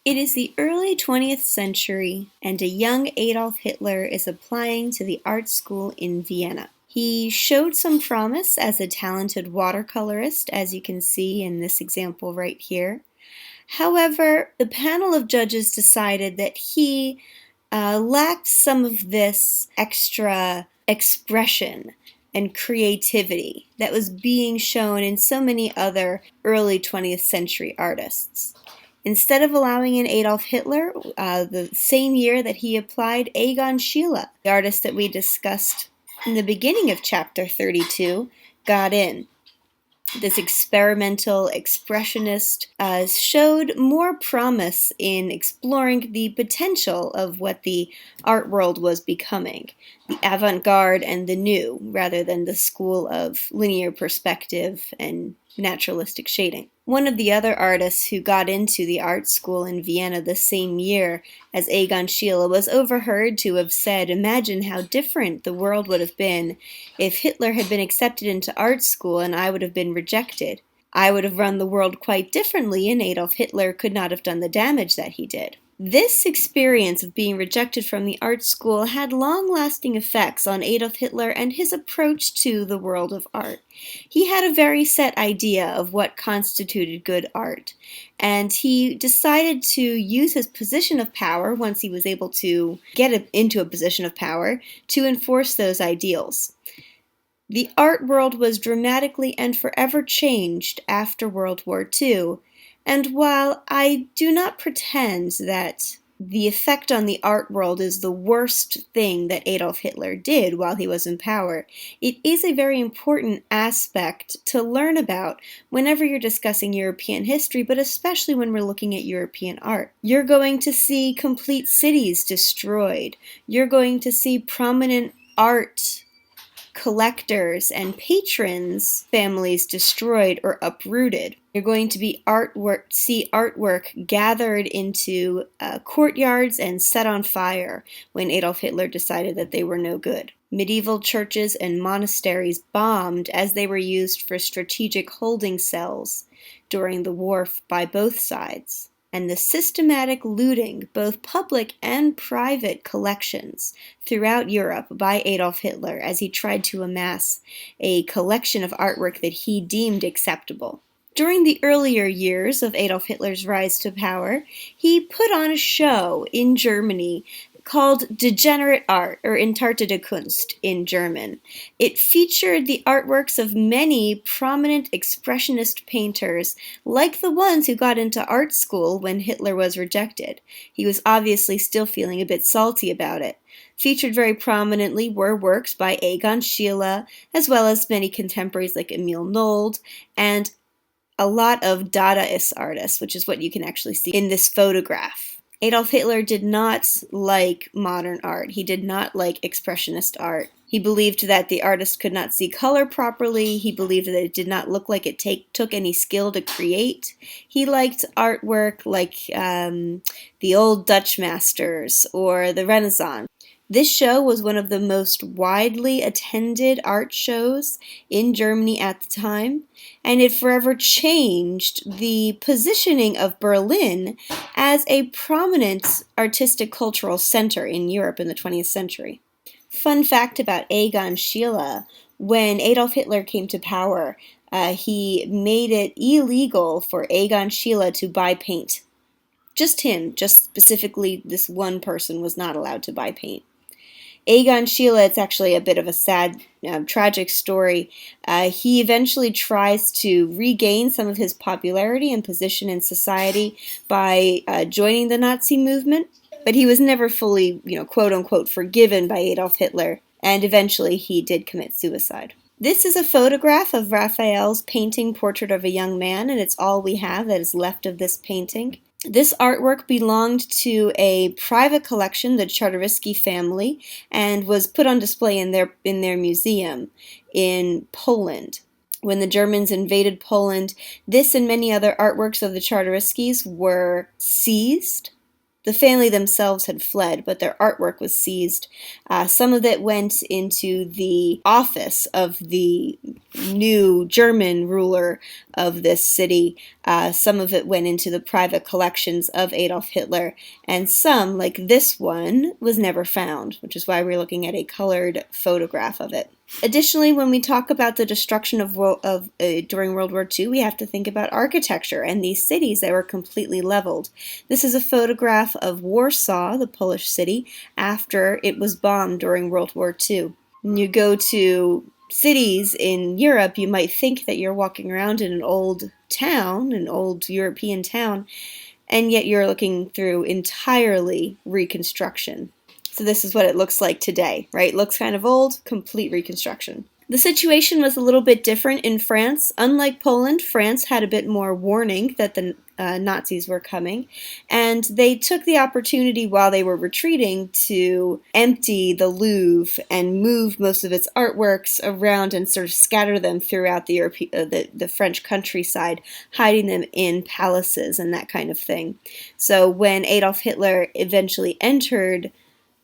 It is the early 20th century, and a young Adolf Hitler is applying to the art school in Vienna. He showed some promise as a talented watercolorist, as you can see in this example right here. However, the panel of judges decided that he lacked some of this extra expression and creativity that was being shown in so many other early 20th century artists. Instead of allowing in Adolf Hitler, the same year that he applied, Egon Schiele, the artist that we discussed in the beginning of chapter 32, got in. This experimental expressionist showed more promise in exploring the potential of what the art world was becoming, the avant-garde and the new, rather than the school of linear perspective and naturalistic shading. One of the other artists who got into the art school in Vienna the same year as Egon Schiele was overheard to have said, "Imagine how different the world would have been if Hitler had been accepted into art school and I would have been rejected. I would have run the world quite differently and Adolf Hitler could not have done the damage that he did." This experience of being rejected from the art school had long-lasting effects on Adolf Hitler and his approach to the world of art. He had a very set idea of what constituted good art, and he decided to use his position of power, once he was able to get into a position of power, to enforce those ideals. The art world was dramatically and forever changed after World War II, and while I do not pretend that the effect on the art world is the worst thing that Adolf Hitler did while he was in power, it is a very important aspect to learn about whenever you're discussing European history, but especially when we're looking at European art. You're going to see complete cities destroyed. You're going to see prominent art collectors and patrons' families destroyed or uprooted. You're going to see artwork gathered into courtyards and set on fire when Adolf Hitler decided that they were no good. Medieval churches and monasteries bombed as they were used for strategic holding cells during the war by both sides. And the systematic looting, both public and private collections throughout Europe by Adolf Hitler as he tried to amass a collection of artwork that he deemed acceptable. During the earlier years of Adolf Hitler's rise to power, he put on a show in Germany called Degenerate Art, or Entartete Kunst in German. It featured the artworks of many prominent expressionist painters, like the ones who got into art school when Hitler was rejected. He was obviously still feeling a bit salty about it. Featured very prominently were works by Egon Schiele, as well as many contemporaries like Emil Nolde, and a lot of Dadaist artists, which is what you can actually see in this photograph. Adolf Hitler did not like modern art. He did not like expressionist art. He believed that the artist could not see color properly. He believed that it did not look like it took any skill to create. He liked artwork like the old Dutch masters or the Renaissance. This show was one of the most widely attended art shows in Germany at the time, and it forever changed the positioning of Berlin as a prominent artistic cultural center in Europe in the 20th century. Fun fact about Egon Schiele: when Adolf Hitler came to power, he made it illegal for Egon Schiele to buy paint. Just him, just specifically this one person was not allowed to buy paint. Egon Schiele, it's actually a bit of a sad, tragic story. He eventually tries to regain some of his popularity and position in society by joining the Nazi movement, but he was never fully, quote-unquote, forgiven by Adolf Hitler, and eventually he did commit suicide. This is a photograph of Raphael's painting Portrait of a Young Man, and it's all we have that is left of this painting. This artwork belonged to a private collection, the Czartoryski family, and was put on display in their museum in Poland. When the Germans invaded Poland, this and many other artworks of the Czartoryskis were seized. The family themselves had fled, but their artwork was seized. Some of it went into the office of the new German ruler of this city. Some of it went into the private collections of Adolf Hitler, and some, like this one, was never found, which is why we're looking at a colored photograph of it. Additionally, when we talk about the destruction of during World War II, we have to think about architecture and these cities that were completely leveled. This is a photograph of Warsaw, the Polish city, after it was bombed during World War II. When you go to cities in Europe, you might think that you're walking around in an old town, an old European town, and yet you're looking through entirely reconstruction. So this is what it looks like today, right? Looks kind of old, complete reconstruction. The situation was a little bit different in France. Unlike Poland, France had a bit more warning that the Nazis were coming, and they took the opportunity while they were retreating to empty the Louvre and move most of its artworks around and sort of scatter them throughout the French countryside, hiding them in palaces and that kind of thing. So when Adolf Hitler eventually entered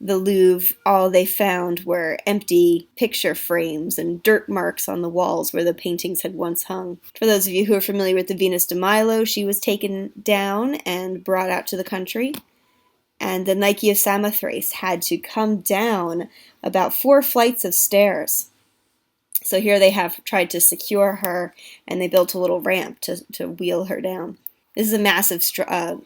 the Louvre, all they found were empty picture frames and dirt marks on the walls where the paintings had once hung. For those of you who are familiar with the Venus de Milo, she was taken down and brought out to the country. And the Nike of Samothrace had to come down about 4 flights of stairs. So here they have tried to secure her, and they built a little ramp to wheel her down. This is a massive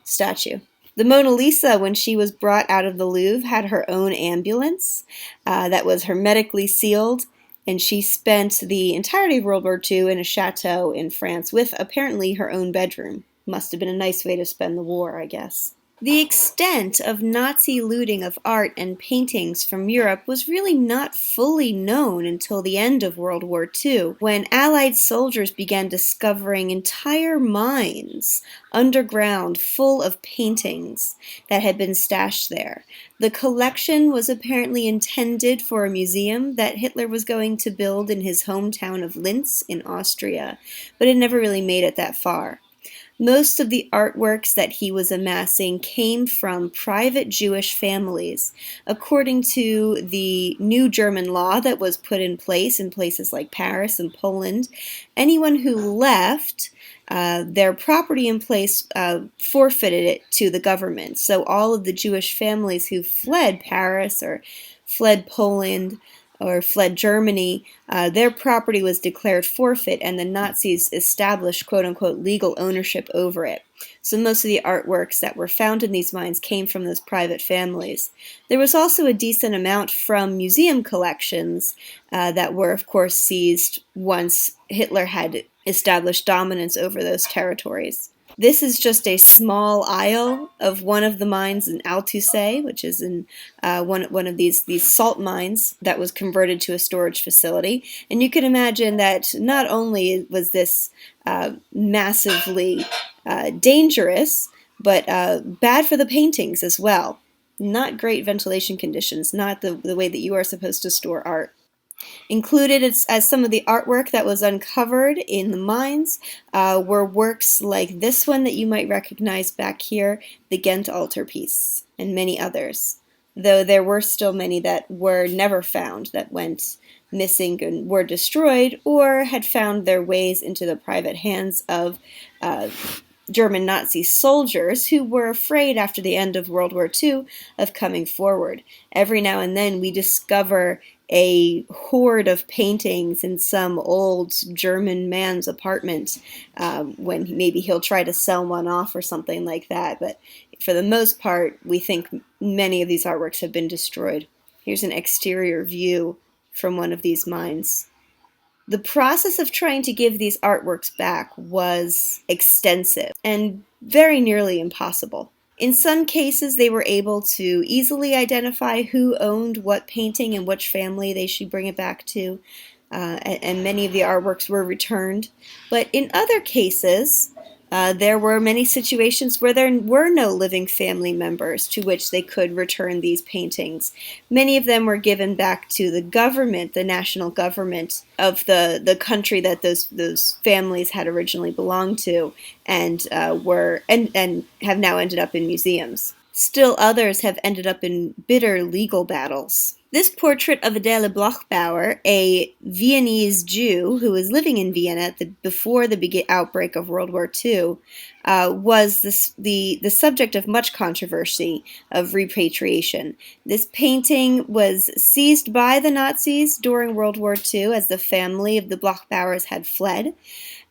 statue. The Mona Lisa, when she was brought out of the Louvre, had her own ambulance that was hermetically sealed, and she spent the entirety of World War II in a chateau in France with apparently her own bedroom. Must have been a nice way to spend the war, I guess. The extent of Nazi looting of art and paintings from Europe was really not fully known until the end of World War II, when Allied soldiers began discovering entire mines underground full of paintings that had been stashed there. The collection was apparently intended for a museum that Hitler was going to build in his hometown of Linz in Austria, but it never really made it that far. Most of the artworks that he was amassing came from private Jewish families. According to the new German law that was put in places like Paris and Poland, anyone who left their property in place forfeited it to the government. So all of the Jewish families who fled Paris or fled Poland or fled Germany, their property was declared forfeit, and the Nazis established quote-unquote legal ownership over it. So most of the artworks that were found in these mines came from those private families. There was also a decent amount from museum collections that were, of course, seized once Hitler had established dominance over those territories. This is just a small aisle of one of the mines in Altusay, which is in one of these salt mines that was converted to a storage facility. And you can imagine that not only was this massively dangerous, but bad for the paintings as well. Not great ventilation conditions, not the way that you are supposed to store art. Included as some of the artwork that was uncovered in the mines were works like this one that you might recognize back here, the Ghent altarpiece, and many others. Though there were still many that were never found, that went missing and were destroyed, or had found their ways into the private hands of German Nazi soldiers who were afraid after the end of World War II of coming forward. Every now and then we discover a hoard of paintings in some old German man's apartment when maybe he'll try to sell one off or something like that. But for the most part, we think many of these artworks have been destroyed. Here's an exterior view from one of these mines. The process of trying to give these artworks back was extensive and very nearly impossible. In some cases, they were able to easily identify who owned what painting and which family they should bring it back to, and many of the artworks were returned. But in other cases, there were many situations where there were no living family members to which they could return these paintings. Many of them were given back to the government, the national government of the country that those families had originally belonged to, and have now ended up in museums. Still others have ended up in bitter legal battles. This portrait of Adele Bloch-Bauer, a Viennese Jew who was living in Vienna before the outbreak of World War II, was the subject of much controversy of repatriation. This painting was seized by the Nazis during World War II as the family of the Bloch-Bauers had fled.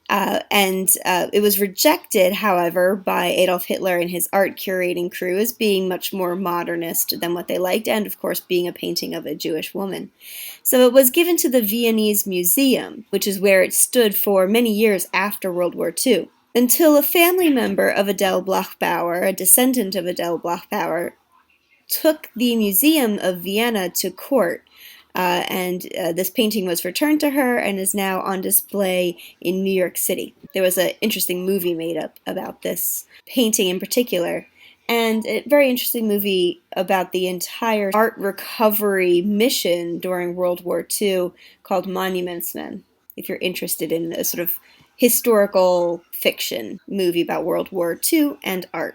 It was rejected, however, by Adolf Hitler and his art curating crew as being much more modernist than what they liked, and of course being a painting of a Jewish woman. So it was given to the Viennese Museum, which is where it stood for many years after World War II, until a family member of Adele Bloch-Bauer, a descendant of Adele Bloch-Bauer, took the Museum of Vienna to court. This painting was returned to her and is now on display in New York City. There was an interesting movie made up about this painting in particular, and a very interesting movie about the entire art recovery mission during World War II called Monuments Men, if you're interested in a sort of historical fiction movie about World War II and art.